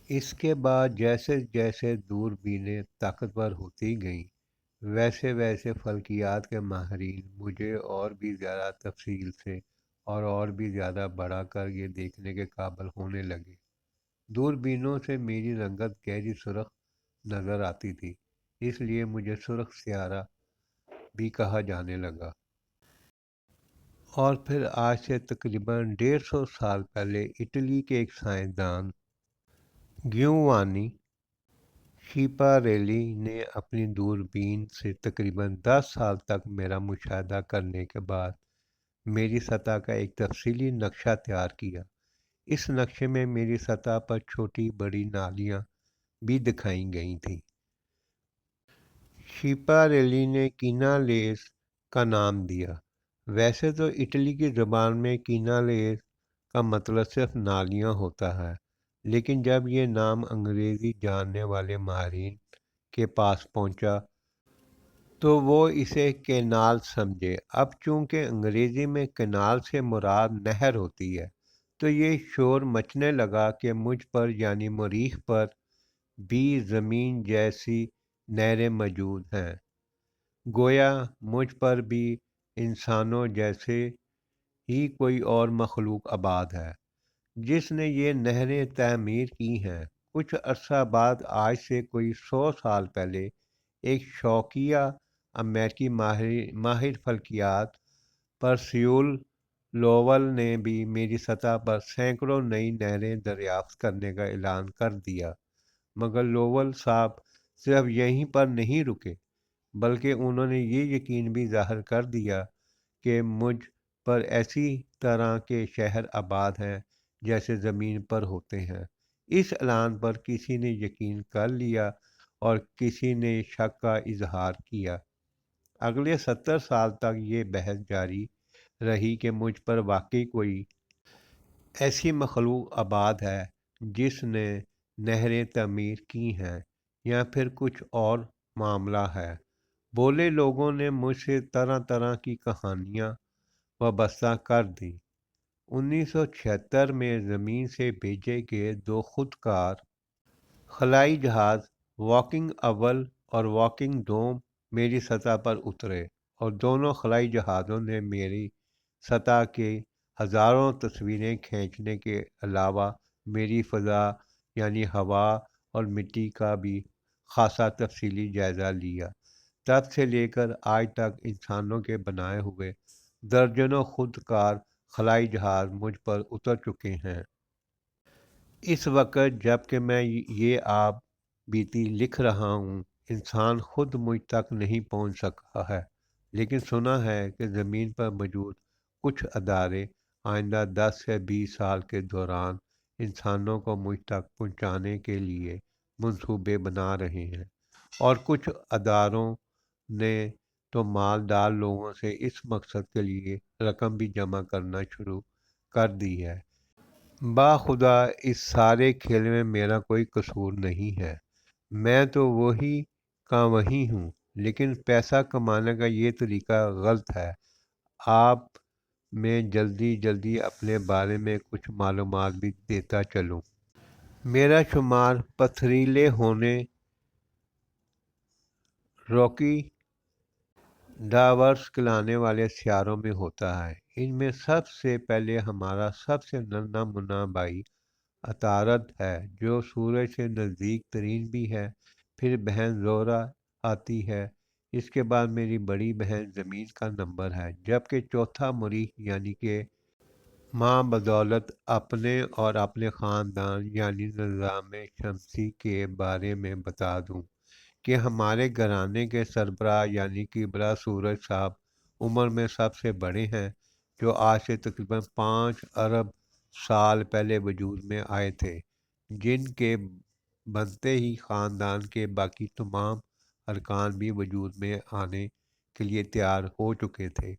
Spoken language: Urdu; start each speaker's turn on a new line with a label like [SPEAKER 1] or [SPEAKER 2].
[SPEAKER 1] اس کے بعد جیسے جیسے دوربینیں طاقتور ہوتی گئیں، ویسے ویسے فلکیات کے ماہرین مجھے اور بھی زیادہ تفصیل سے اور بھی زیادہ بڑھا کر یہ دیکھنے کے قابل ہونے لگے۔ دوربینوں سے میری رنگت گہری سرخ نظر آتی تھی، اس لیے مجھے سرخ سیارہ بھی کہا جانے لگا۔ اور پھر آج سے تقریباً 150 سال پہلے اٹلی کے ایک سائنسدان گیووانی شیپاریلی نے اپنی دوربین سے تقریباً 10 سال تک میرا مشاہدہ کرنے کے بعد میری سطح کا ایک تفصیلی نقشہ تیار کیا۔ اس نقشے میں میری سطح پر چھوٹی بڑی نالیاں بھی دکھائی گئی تھیں۔ شیپاریلی نے کینالیز کا نام دیا۔ ویسے تو اٹلی کی زبان میں کینالیز کا مطلب صرف نالیاں ہوتا ہے، لیکن جب یہ نام انگریزی جاننے والے ماہرین کے پاس پہنچا تو وہ اسے کینال سمجھے۔ اب چونکہ انگریزی میں کینال سے مراد نہر ہوتی ہے، تو یہ شور مچنے لگا کہ مجھ پر یعنی مریخ پر بھی زمین جیسی نہریں موجود ہیں، گویا مجھ پر بھی انسانوں جیسے ہی کوئی اور مخلوق آباد ہے جس نے یہ نہریں تعمیر کی ہیں۔ کچھ عرصہ بعد، آج سے کوئی 100 سال پہلے، ایک شوقیہ امریکی ماہر فلکیات پرسیول لوول نے بھی میری سطح پر سینکڑوں نئی نہریں دریافت کرنے کا اعلان کر دیا۔ مگر لوول صاحب صرف یہیں پر نہیں رکے، بلکہ انہوں نے یہ یقین بھی ظاہر کر دیا کہ مجھ پر ایسی طرح کے شہر آباد ہیں جیسے زمین پر ہوتے ہیں۔ اس اعلان پر کسی نے یقین کر لیا اور کسی نے شک کا اظہار کیا۔ اگلے 70 سال تک یہ بحث جاری رہی کہ مجھ پر واقعی کوئی ایسی مخلوق آباد ہے جس نے نہریں تعمیر کی ہیں یا پھر کچھ اور معاملہ ہے۔ بولے لوگوں نے مجھ سے طرح طرح کی کہانیاں وابستہ کر دیں۔ 1976 میں زمین سے بھیجے گئے 2 خودکار خلائی جہاز واکنگ اول اور واکنگ دوم میری سطح پر اترے، اور دونوں خلائی جہازوں نے میری سطح کے ہزاروں تصویریں کھینچنے کے علاوہ میری فضا یعنی ہوا اور مٹی کا بھی خاصا تفصیلی جائزہ لیا۔ تب سے لے کر آج تک انسانوں کے بنائے ہوئے درجنوں خودکار خلائی جہاز مجھ پر اتر چکے ہیں۔ اس وقت جب کہ میں یہ آپ بیتی لکھ رہا ہوں، انسان خود مجھ تک نہیں پہنچ سکا ہے، لیکن سنا ہے کہ زمین پر موجود کچھ ادارے آئندہ 10 سے 20 سال کے دوران انسانوں کو مجھ تک پہنچانے کے لیے منصوبے بنا رہے ہیں، اور کچھ اداروں نے تو مالدار لوگوں سے اس مقصد کے لیے رقم بھی جمع کرنا شروع کر دی ہے۔ خدا اس سارے کھیل میں میرا کوئی قصور نہیں ہے، میں تو وہی کا وہی ہوں، لیکن پیسہ کمانے کا یہ طریقہ غلط ہے۔ آپ میں جلدی جلدی اپنے بارے میں کچھ معلومات بھی دیتا چلوں۔ میرا شمار پتھریلے ہونے، روکی ڈاورس کہلانے والے سیاروں میں ہوتا ہے۔ ان میں سب سے پہلے ہمارا سب سے ننھا مننا بھائی عطارد ہے، جو سورج سے نزدیک ترین بھی ہے۔ پھر بہن زہرہ آتی ہے، اس کے بعد میری بڑی بہن زمین کا نمبر ہے، جبکہ چوتھا مریخ، یعنی کہ ماں بدولت اپنے اور اپنے خاندان یعنی نظام شمسی کے بارے میں بتا دوں کہ ہمارے گھرانے کے سربراہ یعنی کبریٰ سورج صاحب عمر میں سب سے بڑے ہیں، جو آج سے تقریباً 5 ارب سال پہلے وجود میں آئے تھے، جن کے بنتے ہی خاندان کے باقی تمام ارکان بھی وجود میں آنے کے لیے تیار ہو چکے تھے۔